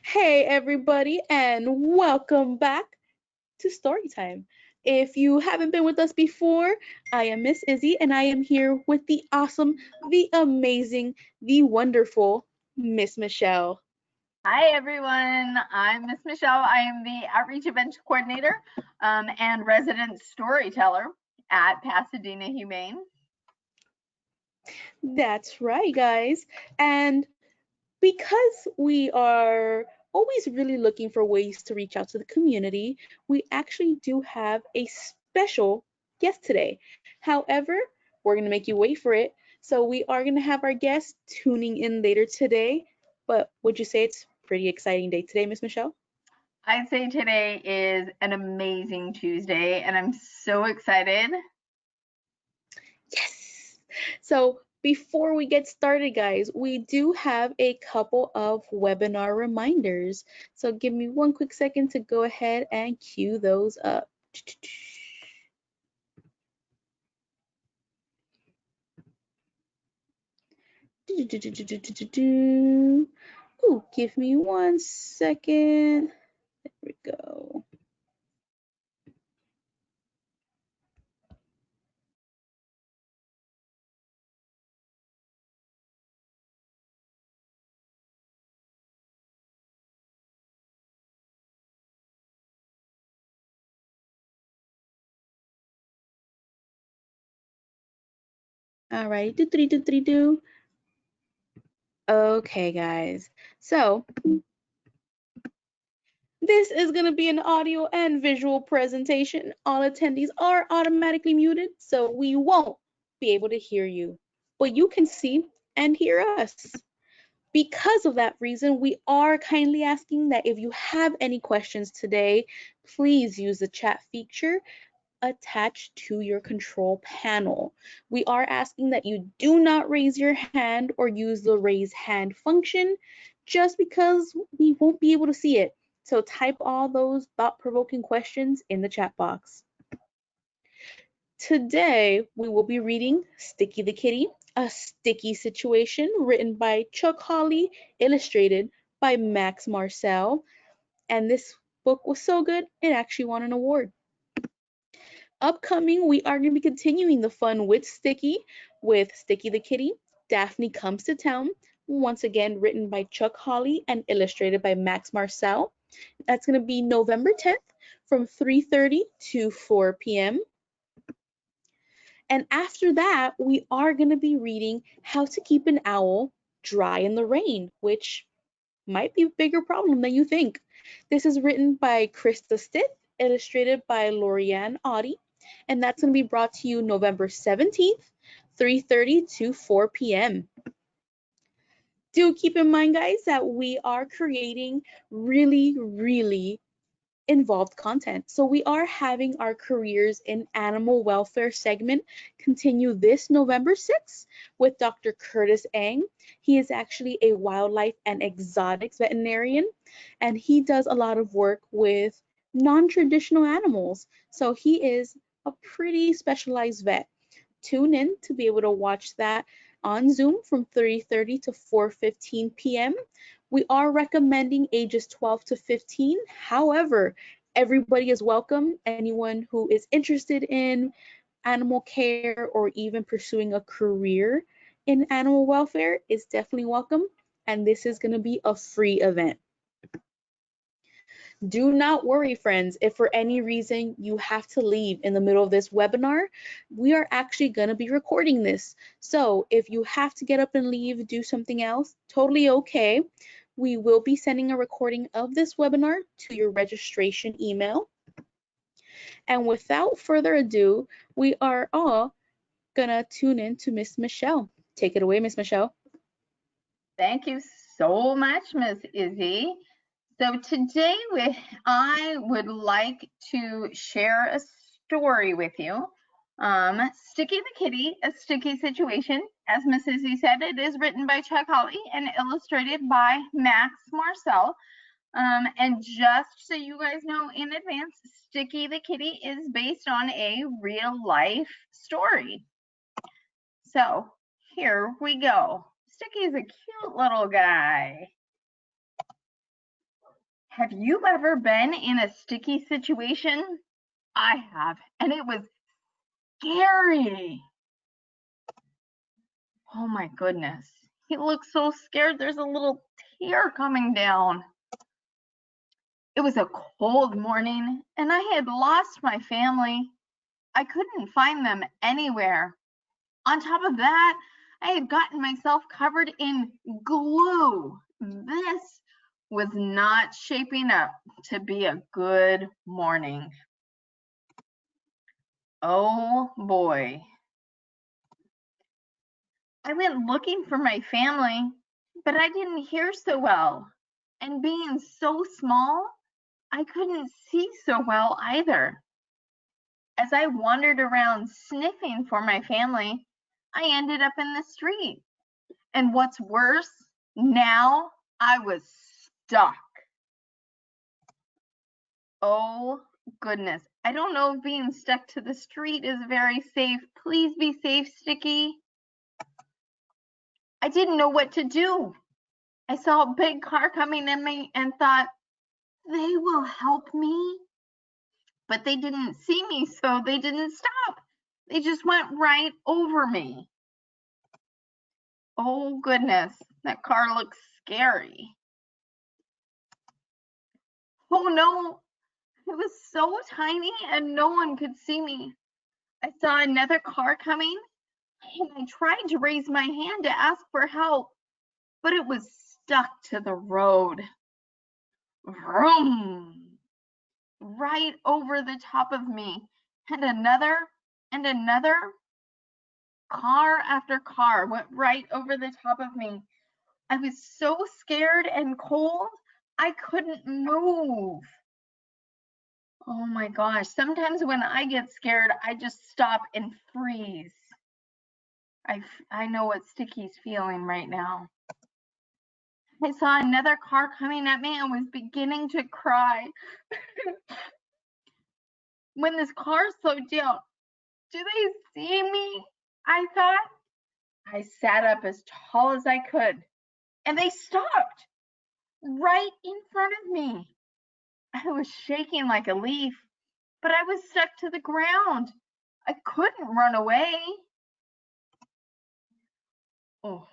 Hey everybody, and welcome back to Storytime. If you haven't been with us before, I am Miss Izzie, and I am here with the awesome, the amazing, the wonderful Miss Michelle. Hi everyone, I'm Miss Michelle. I am the Outreach Event Coordinator and resident storyteller at Pasadena Humane. That's right, guys. And because we are always really looking for ways to reach out to the community, we actually do have a special guest today. However, we're going to make you wait for it. So we are going to have our guest tuning in later today. But would you say it's a pretty exciting day today, Miss Michelle? I'd say today is an amazing Tuesday and I'm so excited. Yes. So before we get started, guys, we do have a couple of webinar reminders. So give me one quick second to go ahead and cue those up. Ooh, give me one second. There we go. All right, do. Okay, guys. So this is going to be an audio and visual presentation. All attendees are automatically muted, so we won't be able to hear you, but you can see and hear us. Because of that reason, we are kindly asking that if you have any questions today, please use the chat feature attached to your control panel. We are asking that you do not raise your hand or use the raise hand function just because we won't be able to see it. So type all those thought-provoking questions in the chat box. Today, we will be reading Sticky the Kitty, a sticky situation written by Chuck Hawley, illustrated by Max Marcel. And this book was so good, it actually won an award. Upcoming, we are going to be continuing the fun with Sticky the Kitty, Daphne Comes to Town, once again written by Chuck Hawley and illustrated by Max Marcel. That's going to be November 10th from 3:30 to 4 p.m. And after that, we are going to be reading How to Keep an Owl Dry in the Rain, which might be a bigger problem than you think. This is written by Krista Stith, illustrated by Lorianne Audie, and that's going to be brought to you November 17th, 3:30 to 4 p.m. Do keep in mind, guys, that we are creating really involved content. So we are having our careers in animal welfare segment continue this November 6th with Dr. Curtis Ang. He is actually a wildlife and exotics veterinarian, and he does a lot of work with non-traditional animals. So he is a pretty specialized vet. Tune in to be able to watch that on Zoom from 3:30 to 4:15 p.m. We are recommending ages 12 to 15. However, everybody is welcome. Anyone who is interested in animal care or even pursuing a career in animal welfare is definitely welcome. And this is going to be a free event. Do not worry, friends, if for any reason you have to leave in the middle of this webinar, we are actually going to be recording this. So if you have to get up and leave, do something else, totally okay. We will be sending a recording of this webinar to your registration email. And without further ado, we are all gonna tune in to Miss Michelle. Take it away, Miss Michelle. Thank you so much, Miss Izzie. So today I would like to share a story with you. Sticky the Kitty, a sticky situation. As Miss Izzie said, it is written by Chuck Hawley and illustrated by Max Marcel. And just so you guys know in advance, Sticky the Kitty is based on a real life story. So here we go. Sticky is a cute little guy. Have you ever been in a sticky situation? I have, and it was scary. Oh my goodness. He looks so scared. There's a little tear coming down. It was a cold morning, and I had lost my family. I couldn't find them anywhere. On top of that, I had gotten myself covered in glue. This was not shaping up to be a good morning. Oh boy. I went looking for my family, but I didn't hear so well. And being so small, I couldn't see so well either. As I wandered around sniffing for my family, I ended up in the street. And what's worse, now I was stuck. Oh goodness. I don't know if being stuck to the street is very safe. Please be safe, Sticky. I didn't know what to do. I saw a big car coming at me and thought, they will help me. But they didn't see me, so they didn't stop. They just went right over me. Oh goodness, that car looks scary. Oh no, it was so tiny and no one could see me. I saw another car coming and I tried to raise my hand to ask for help, but it was stuck to the road. Vroom! Right over the top of me. And another car after car went right over the top of me. I was so scared and cold, I couldn't move. Oh my gosh, sometimes when I get scared, I just stop and freeze. I know what Sticky's feeling right now. I saw another car coming at me and was beginning to cry. When this car slowed down, do they see me? I thought. I sat up as tall as I could, and they stopped right in front of me. I was shaking like a leaf, but I was stuck to the ground. I couldn't run away. Oh,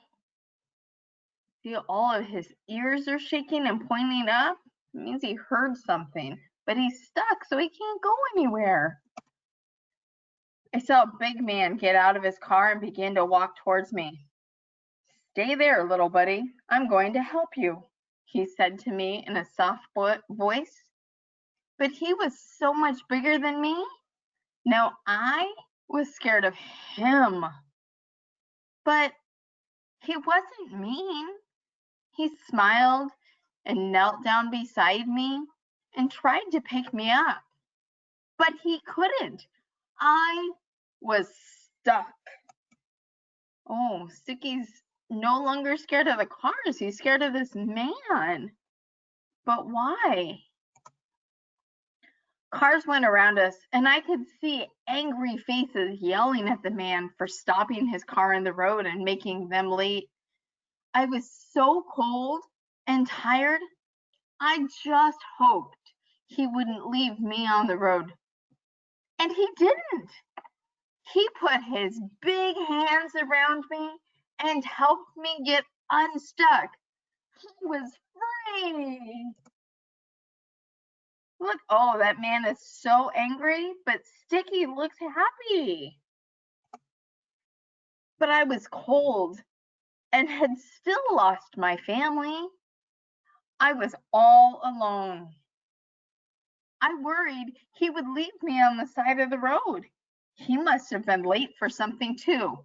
see, all of his ears are shaking and pointing up. It means he heard something, but he's stuck, so he can't go anywhere. I saw a big man get out of his car and begin to walk towards me. Stay there, little buddy. I'm going to help you, he said to me in a soft voice. But he was so much bigger than me. Now I was scared of him. But he wasn't mean. He smiled and knelt down beside me and tried to pick me up. But he couldn't. I was stuck. Oh, Sticky's no longer scared of the cars. He's scared of this man. But why? Cars went around us, and I could see angry faces yelling at the man for stopping his car in the road and making them late. I was so cold and tired, I just hoped he wouldn't leave me on the road. And he didn't. He put his big hands around me and helped me get unstuck. He was free. Look, oh, that man is so angry, but Sticky looks happy. But I was cold and had still lost my family. I was all alone. I worried he would leave me on the side of the road. He must have been late for something too.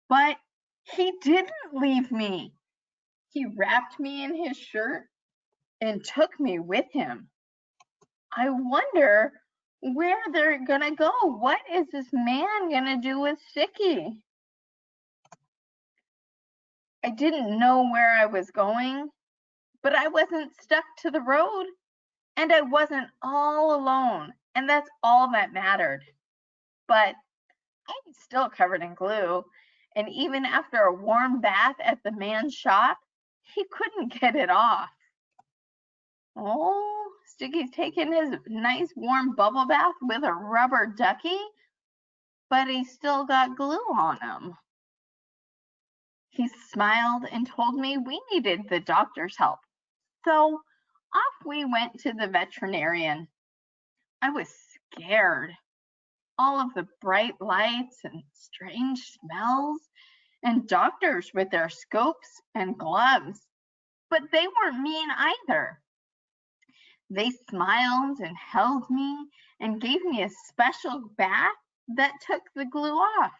But he didn't leave me. He wrapped me in his shirt and took me with him. I wonder where they're gonna go. What is this man gonna do with Sticky? I didn't know where I was going, but I wasn't stuck to the road and I wasn't all alone. And that's all that mattered. But I'm still covered in glue. And even after a warm bath at the man's shop, he couldn't get it off. Oh, Sticky's taking his nice warm bubble bath with a rubber ducky, but he still got glue on him. He smiled and told me we needed the doctor's help. So off we went to the veterinarian. I was scared. All of the bright lights and strange smells, and doctors with their scopes and gloves. But they weren't mean either. They smiled and held me and gave me a special bath that took the glue off.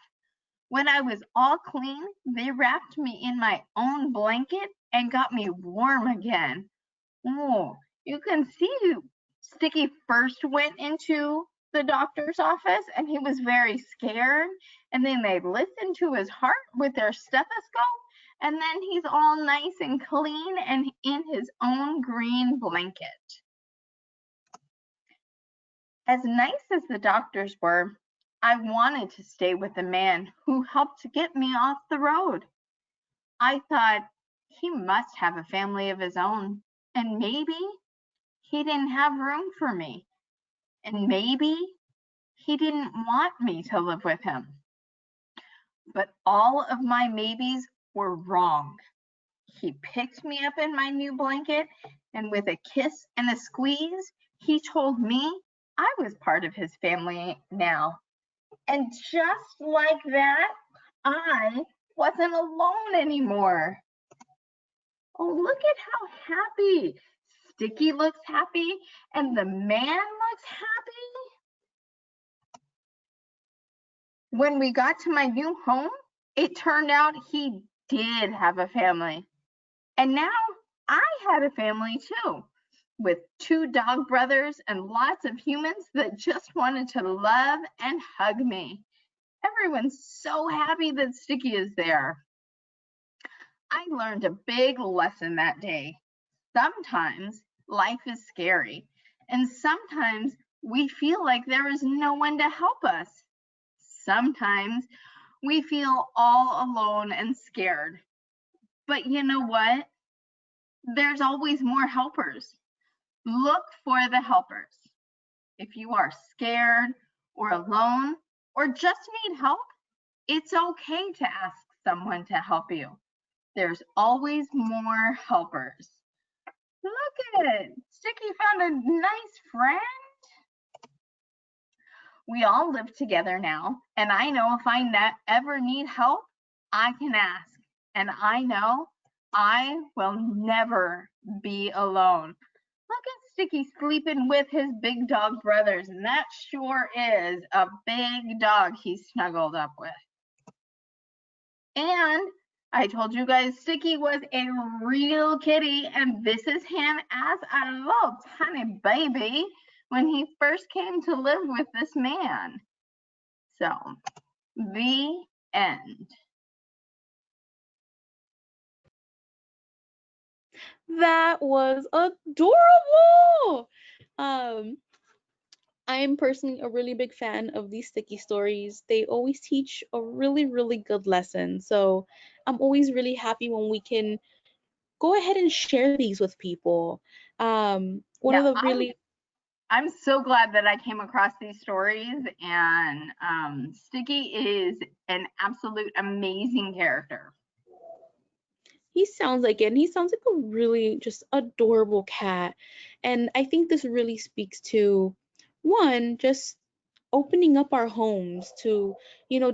When I was all clean, they wrapped me in my own blanket and got me warm again. Oh, you can see Sticky first went into the doctor's office and he was very scared. And then they listened to his heart with their stethoscope. And then he's all nice and clean and in his own green blanket. As nice as the doctors were, I wanted to stay with the man who helped to get me off the road. I thought he must have a family of his own, and maybe he didn't have room for me, and maybe he didn't want me to live with him. But all of my maybes were wrong. He picked me up in my new blanket, and with a kiss and a squeeze, he told me I was part of his family now. And just like that, I wasn't alone anymore. Oh, look at how happy Sticky looks happy, and the man looks happy. When we got to my new home, it turned out he did have a family. And now I had a family too, with 2 dog brothers and lots of humans that just wanted to love and hug me. Everyone's so happy that Sticky is there. I learned a big lesson that day. Sometimes life is scary, and sometimes we feel like there is no one to help us. Sometimes we feel all alone and scared. But you know what? There's always more helpers. Look for the helpers. If you are scared or alone or just need help, it's okay to ask someone to help you. There's always more helpers. Look at it. Sticky found a nice friend. We all live together now, and I know if I ever need help, I can ask. And I know I will never be alone. Look at Sticky sleeping with his big dog brothers, and that sure is a big dog he's snuggled up with. And I told you guys Sticky was a real kitty, and this is him as a little tiny baby when he first came to live with this man. So, the end. That was adorable. I am personally a really big fan of these Sticky stories. They always teach a really, really good lesson. So I'm always really happy when we can go ahead and share these with people. One Yeah, of the really I'm so glad that I came across these stories, and Sticky is an absolute amazing character. he sounds like it, and he sounds like a really just adorable cat. And I think this really speaks to one, just opening up our homes to,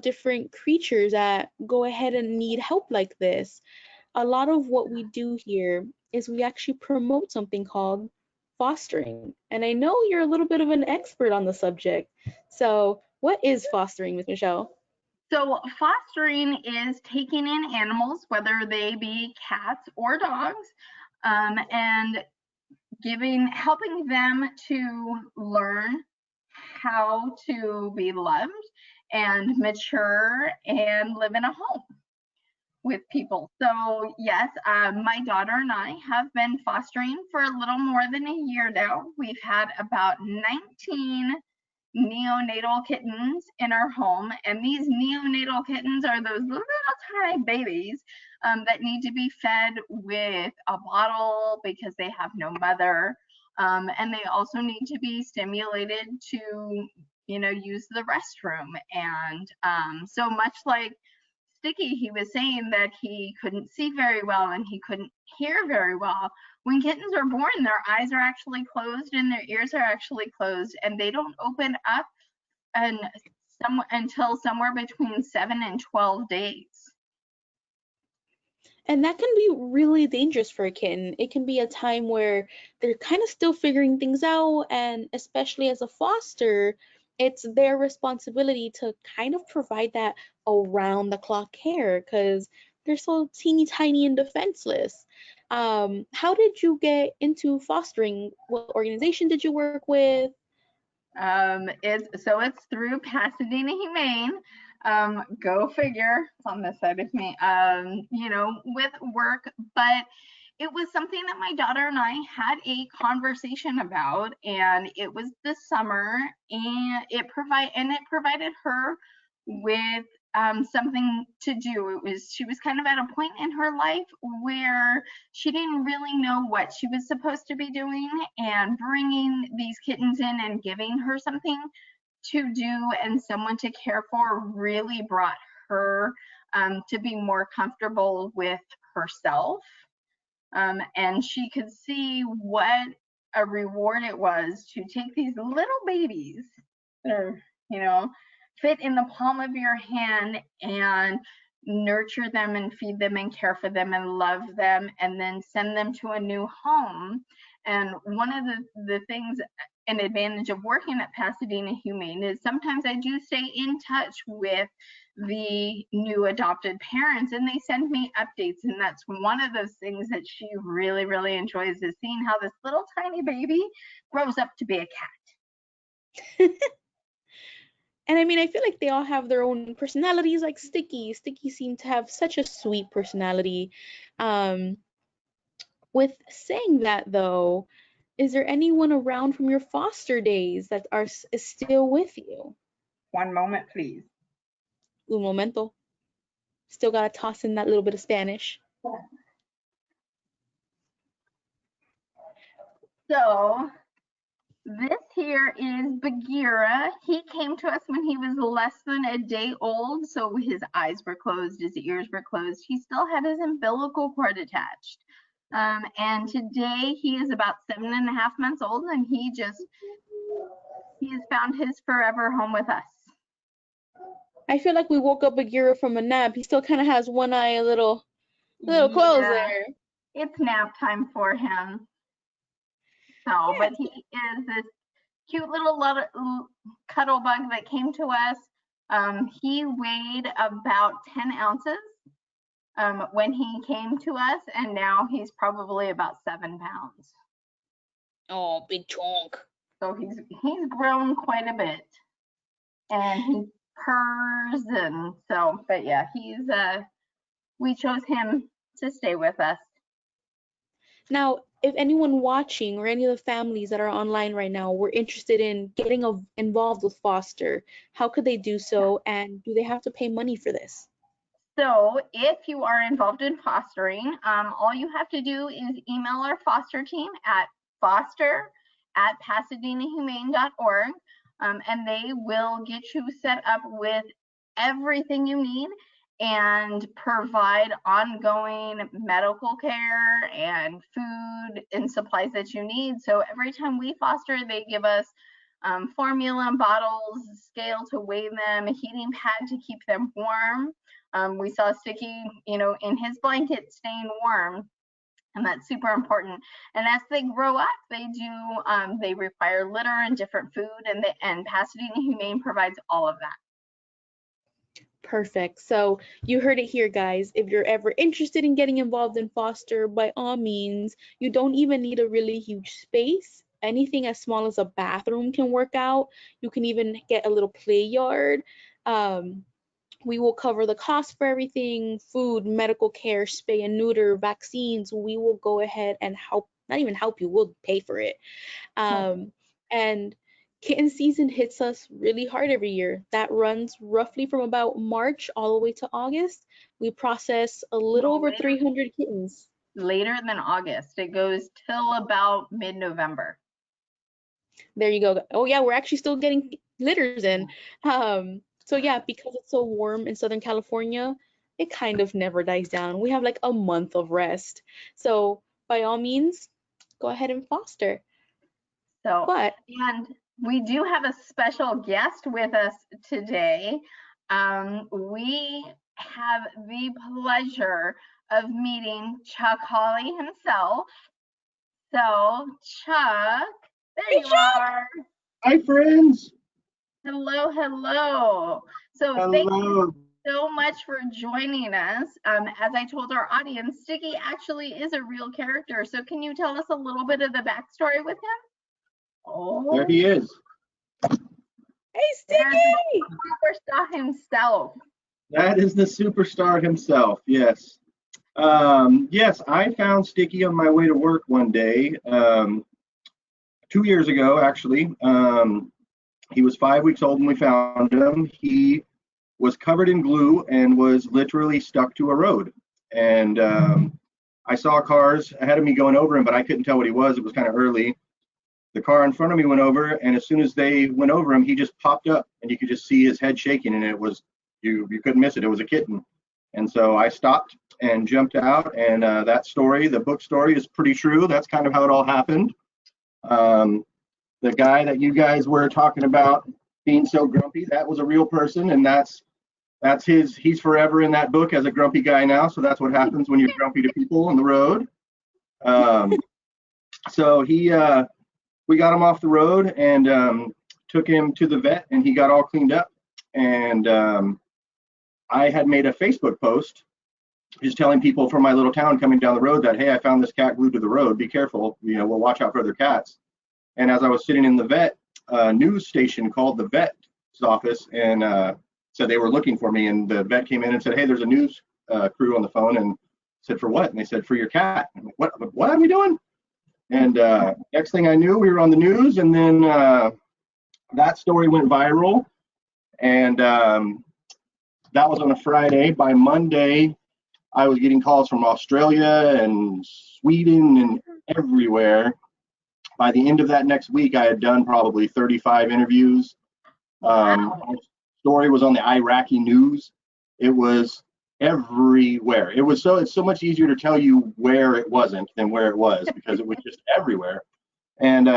different creatures that go ahead and need help like this. A lot of what we do here is we actually promote something called fostering. And I know you're a little bit of an expert on the subject. So, what is fostering, Miss Michelle? So fostering is taking in animals, whether they be cats or dogs, and helping them to learn how to be loved and mature and live in a home with people. So yes, my daughter and I have been fostering for a little more than a year now. We've had about 19 neonatal kittens in our home, and these neonatal kittens are those little tiny babies that need to be fed with a bottle because they have no mother, And they also need to be stimulated to, use the restroom. And so much like Sticky, he was saying that he couldn't see very well and he couldn't hear very well. When kittens are born, their eyes are actually closed and their ears are actually closed, and they don't open up and until somewhere between 7 and 12 days. And that can be really dangerous for a kitten. It can be a time where they're kind of still figuring things out, and especially as a foster, it's their responsibility to kind of provide that around the clock care because they're so teeny tiny and defenseless. How did you get into fostering? What organization did you work with? It's through Pasadena Humane. Go figure. It's on this side of me. With work, but it was something that my daughter and I had a conversation about, and it was this summer, and it provided her with something to do. She was kind of at a point in her life where she didn't really know what she was supposed to be doing, and bringing these kittens in and giving her something to do and someone to care for really brought her to be more comfortable with herself. And she could see what a reward it was to take these little babies that are, fit in the palm of your hand and nurture them and feed them and care for them and love them and then send them to a new home. And one of the things, an advantage of working at Pasadena Humane, is sometimes I do stay in touch with the new adopted parents and they send me updates, and that's one of those things that she really, really enjoys, is seeing how this little tiny baby grows up to be a cat. And I mean, I feel like they all have their own personalities, like Sticky. Sticky seemed to have such a sweet personality. Um, with saying that, though, is there anyone around from your foster days that is still with you? One moment, please. Un momento. Still gotta toss in that little bit of Spanish. So this here is Bagheera. He came to us when he was less than a day old, so his eyes were closed, his ears were closed. He still had his umbilical cord attached. And today he is about 7.5 months old, and he has found his forever home with us. I feel like we woke up Bagheera from a nap. He still kind of has one eye a little closed there. It's nap time for him. So, but he is this cute little cuddle bug that came to us. He weighed about 10 ounces when he came to us, and now he's probably about 7 pounds. Oh, big chunk. So he's grown quite a bit, and he purrs, and so, but yeah, we chose him to stay with us. Now, if anyone watching or any of the families that are online right now were interested in getting involved with foster, how could they do so, and do they have to pay money for this? So if you are involved in fostering, all you have to do is email our foster team at foster@pasadenahumane.org, and they will get you set up with everything you need and provide ongoing medical care and food and supplies that you need. So every time we foster, they give us formula bottles, scale to weigh them, a heating pad to keep them warm. We saw Sticky, in his blanket staying warm, and that's super important. And as they grow up, they require litter and different food, and Pasadena Humane provides all of that. Perfect. So you heard it here, guys. If you're ever interested in getting involved in foster, by all means, you don't even need a really huge space. Anything as small as a bathroom can work out. You can even get a little play yard. We will cover the cost for everything: food, medical care, spay and neuter, vaccines. We will go ahead and help, not even help you, we'll pay for it. And kitten season hits us really hard every year. That runs roughly from about March all the way to August. We process a little over 300 kittens. Later than August. It goes till about mid-November. There you go. Oh yeah, we're actually still getting litters in. So yeah, because it's so warm in Southern California, it kind of never dies down. We have like a month of rest. So by all means, go ahead and foster. So, But and we do have a special guest with us today. We have the pleasure of meeting Chuck Hawley himself. So, Chuck, there hey you are. Hi, friends. Hello, hello. So, thank you Hello. so much for joining us. As I told our audience, Sticky actually is a real character. So, can you tell us a little bit of the backstory with him? There Oh, he is. hey there's the Sticky! superstar himself. That is the superstar himself. Yes. Yes, I found Sticky on my way to work one day, 2 years ago, actually. He was 5 weeks old when we found him. He was covered in glue and was literally stuck to a road. And I saw cars ahead of me going over him, but I couldn't tell what he was. It was kind of early. The car in front of me went over, and as soon as they went over him, he just popped up, and you could just see his head shaking, and it was you couldn't miss it. It was a kitten, and so I stopped and jumped out, and that story, the book story, is pretty true. That's kind of how it all happened. Um, the guy that you guys were talking about being so grumpy, that was a real person, and that's his. He's forever in that book as a grumpy guy now. So that's what happens when you're grumpy to people on the road. Um, so he. We got him off the road and took him to the vet, and he got all cleaned up. And I had made a Facebook post just telling people from my little town coming down the road that, hey, I found this cat glued to the road. Be careful. We'll watch out for other cats. And as I was sitting in the vet, a news station called the vet's office and said they were looking for me. And the vet came in and said, hey, there's a news crew on the phone. And said, for what? And they said, for your cat. I'm like, what are we doing? And next thing I knew, we were on the news, and then that story went viral. And that was on a Friday. By Monday, I was getting calls from Australia and Sweden and everywhere. By the end of that next week, I had done probably 35 interviews. Wow. My story was on the Iraqi news. It was everywhere. It's so much easier to tell you where it wasn't than where it was because it was just everywhere. And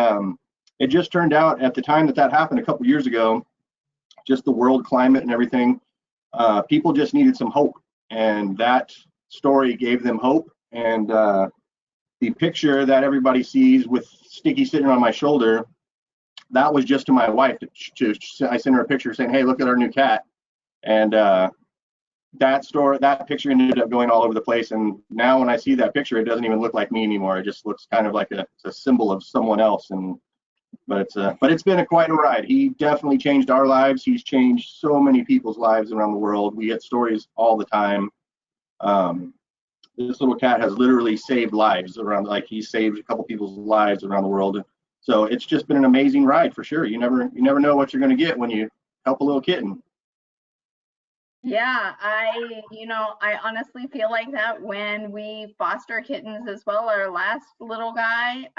it just turned out at the time that happened a couple years ago, just the world climate and everything, people just needed some hope, and that story gave them hope. And the picture that everybody sees with Sticky sitting on my shoulder, that was just to my wife. I sent her a picture saying, hey, look at our new cat. And that picture ended up going all over the place. And now when I see that picture, it doesn't even look like me anymore. It just looks kind of like a symbol of someone else. But it's been quite a ride. He definitely changed our lives. He's changed so many people's lives around the world. We get stories all the time. This little cat has literally saved lives around, like he saved a couple people's lives around the world. So it's just been an amazing ride for sure. You never know what you're going to get when you help a little kitten. Yeah, I honestly feel like that when we foster kittens as well. Our last little guy,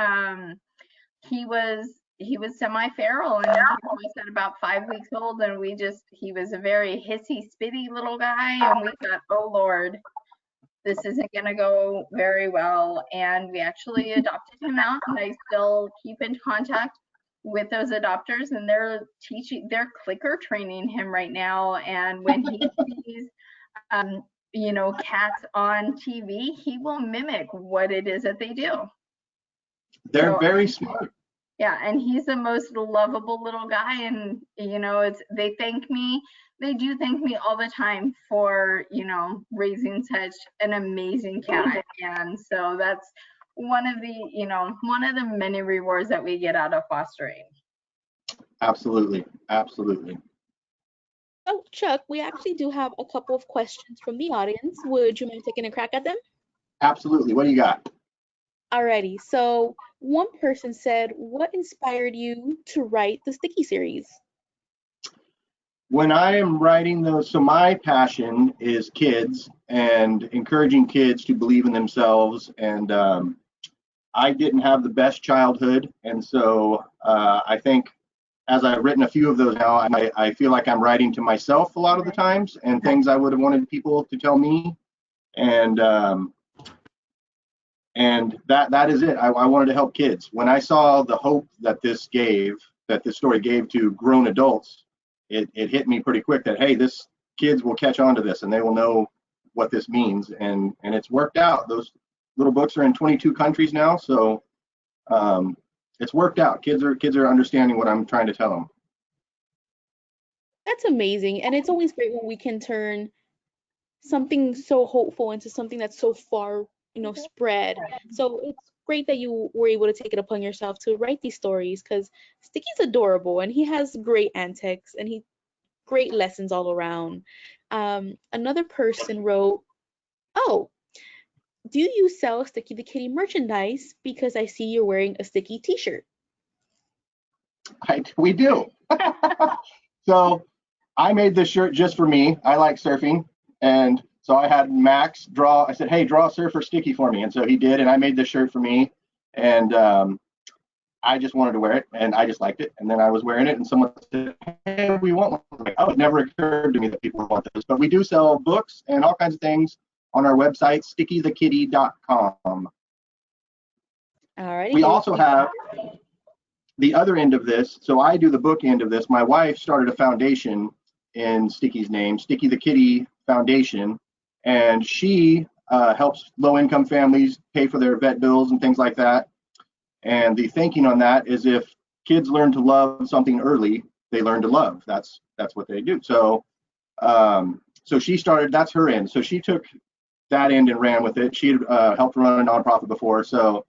he was semi-feral, and he was at about 5 weeks old, and he was a very hissy, spitty little guy, and we thought, oh Lord, this isn't going to go very well. And we actually adopted him out, and I still keep in contact with those adopters, and they're clicker training him right now. And when he sees cats on TV, he will mimic what it is that they do. They're very smart. Yeah, and he's the most lovable little guy, and they do thank me all the time for raising such an amazing cat. And so that's one of the many rewards that we get out of fostering. Absolutely. Oh, Chuck, we actually do have a couple of questions from the audience. Would you mind taking a crack at them? Absolutely. What do you got? Alrighty, so one person said, what inspired you to write the Sticky series? When I am writing those, so my passion is kids and encouraging kids to believe in themselves. And I didn't have the best childhood, and so I think as I've written a few of those now, I feel like I'm writing to myself a lot of the times, and things I would have wanted people to tell me, and that is it. I wanted to help kids. When I saw the hope that this story gave to grown adults, it hit me pretty quick that, hey, this kids will catch on to this and they will know what this means, and it's worked out. Those little books are in 22 countries now, so it's worked out. Kids are understanding what I'm trying to tell them. That's amazing. And it's always great when we can turn something so hopeful into something that's so far, spread. So it's great that you were able to take it upon yourself to write these stories, because Sticky's adorable and he has great antics and he great lessons all around. Another person wrote, "Oh, do you sell Sticky the Kitty merchandise? Because I see you're wearing a Sticky t-shirt." We do. So I made this shirt just for me. I like surfing, and so I had Max draw. I said, "Hey, draw a surfer Sticky for me," and so he did, and I made this shirt for me, and I just wanted to wear it, and I just liked it, and then I was wearing it, and someone said, "Hey, we want one." Like, oh, it never occurred to me that people want those, but we do sell books and all kinds of things on our website, stickythekitty.com. Alrighty. We also have the other end of this. So I do the book end of this. My wife started a foundation in Sticky's name, Sticky the Kitty Foundation, and she helps low-income families pay for their vet bills and things like that. And the thinking on that is, if kids learn to love something early, they learn to love. That's what they do. So so she started. That's her end. So she took that end and ran with it. She had helped run a nonprofit before. So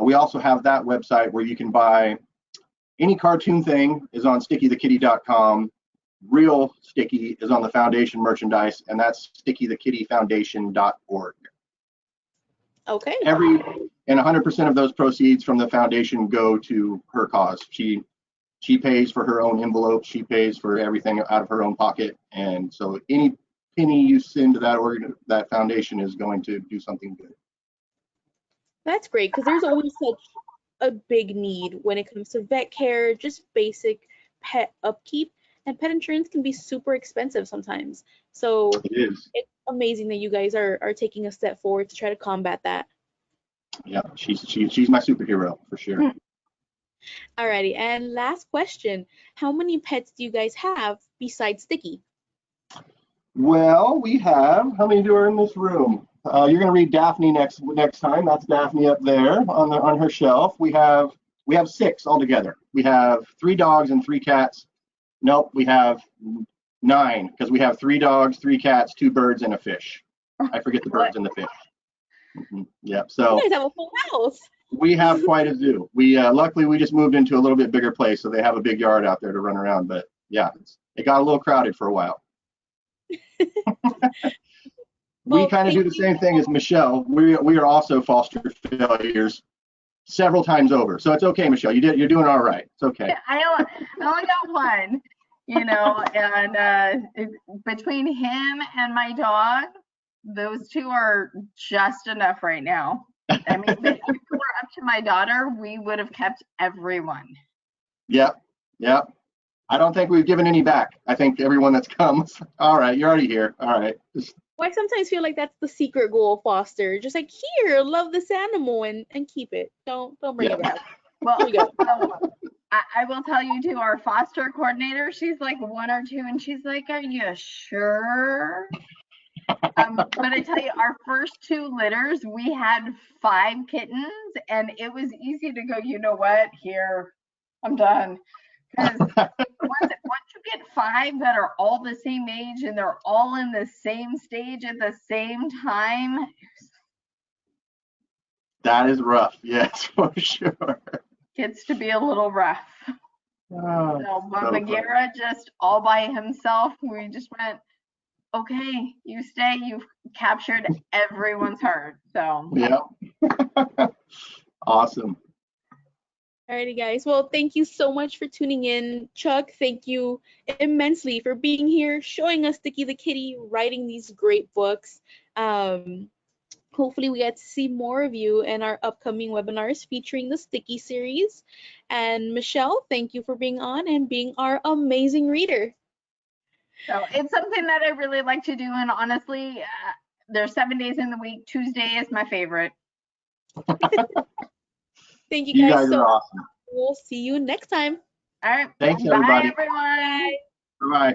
we also have that website where you can buy any cartoon thing is on stickythekitty.com. Real Sticky is on the foundation merchandise, and that's stickythekittyfoundation.org. Okay. And 100% of those proceeds from the foundation go to her cause. She pays for her own envelope. She pays for everything out of her own pocket, and so any penny you send to that foundation is going to do something good. That's great, because there's always such a big need when it comes to vet care, just basic pet upkeep, and pet insurance can be super expensive sometimes. So It is. it's amazing that you guys are taking a step forward to try to combat that. Yeah, she's my superhero for sure. Alrighty, and last question. How many pets do you guys have besides Sticky? Well, we have, how many do are in this room? You're going to read Daphne next time. That's Daphne up there on her shelf. We have 6 altogether. We have 3 dogs and 3 cats. Nope, we have 9, because we have 3 dogs, 3 cats, 2 birds, and a fish. I forget the birds and the fish. Yep. So You guys have a full house. we have quite a zoo. We luckily we just moved into a little bit bigger place, so they have a big yard out there to run around. But yeah, it got a little crowded for a while. We kind of do the same thing as Michelle. We are also foster failures several times over. So it's okay, Michelle. You're doing all right. It's okay. I only got one, and between him and my dog, those 2 are just enough right now. I mean, if it were up to my daughter, we would have kept everyone. Yep. I don't think we've given any back. I think everyone that's come, all right, you're already here. All right. Well, I sometimes feel like that's the secret goal of foster. Just like, here, love this animal and keep it. Don't bring it back. Well, here we go. I will tell you too, our foster coordinator, she's like 1 or 2, and she's like, "Are you sure?" But I tell you, our first 2 litters, we had 5 kittens, and it was easy to go, you know what, here, I'm done. Because once you get 5 that are all the same age and they're all in the same stage at the same time. That is rough, yes, for sure. Gets to be a little rough. Oh, So Bagheera just all by himself, we just went, okay, you stay, you've captured everyone's heart. So yeah. Awesome. Alrighty, guys. Well, thank you so much for tuning in. Chuck, thank you immensely for being here, showing us Sticky the Kitty, writing these great books. Hopefully we get to see more of you in our upcoming webinars featuring the Sticky series. And Michelle, thank you for being on and being our amazing reader. So it's something that I really like to do, and honestly, there's 7 days in the week. Tuesday is my favorite. Thank you You guys guys so are much. awesome. We'll see you next time. All right. Thanks, Bye, everybody. everyone. Bye. Bye-bye.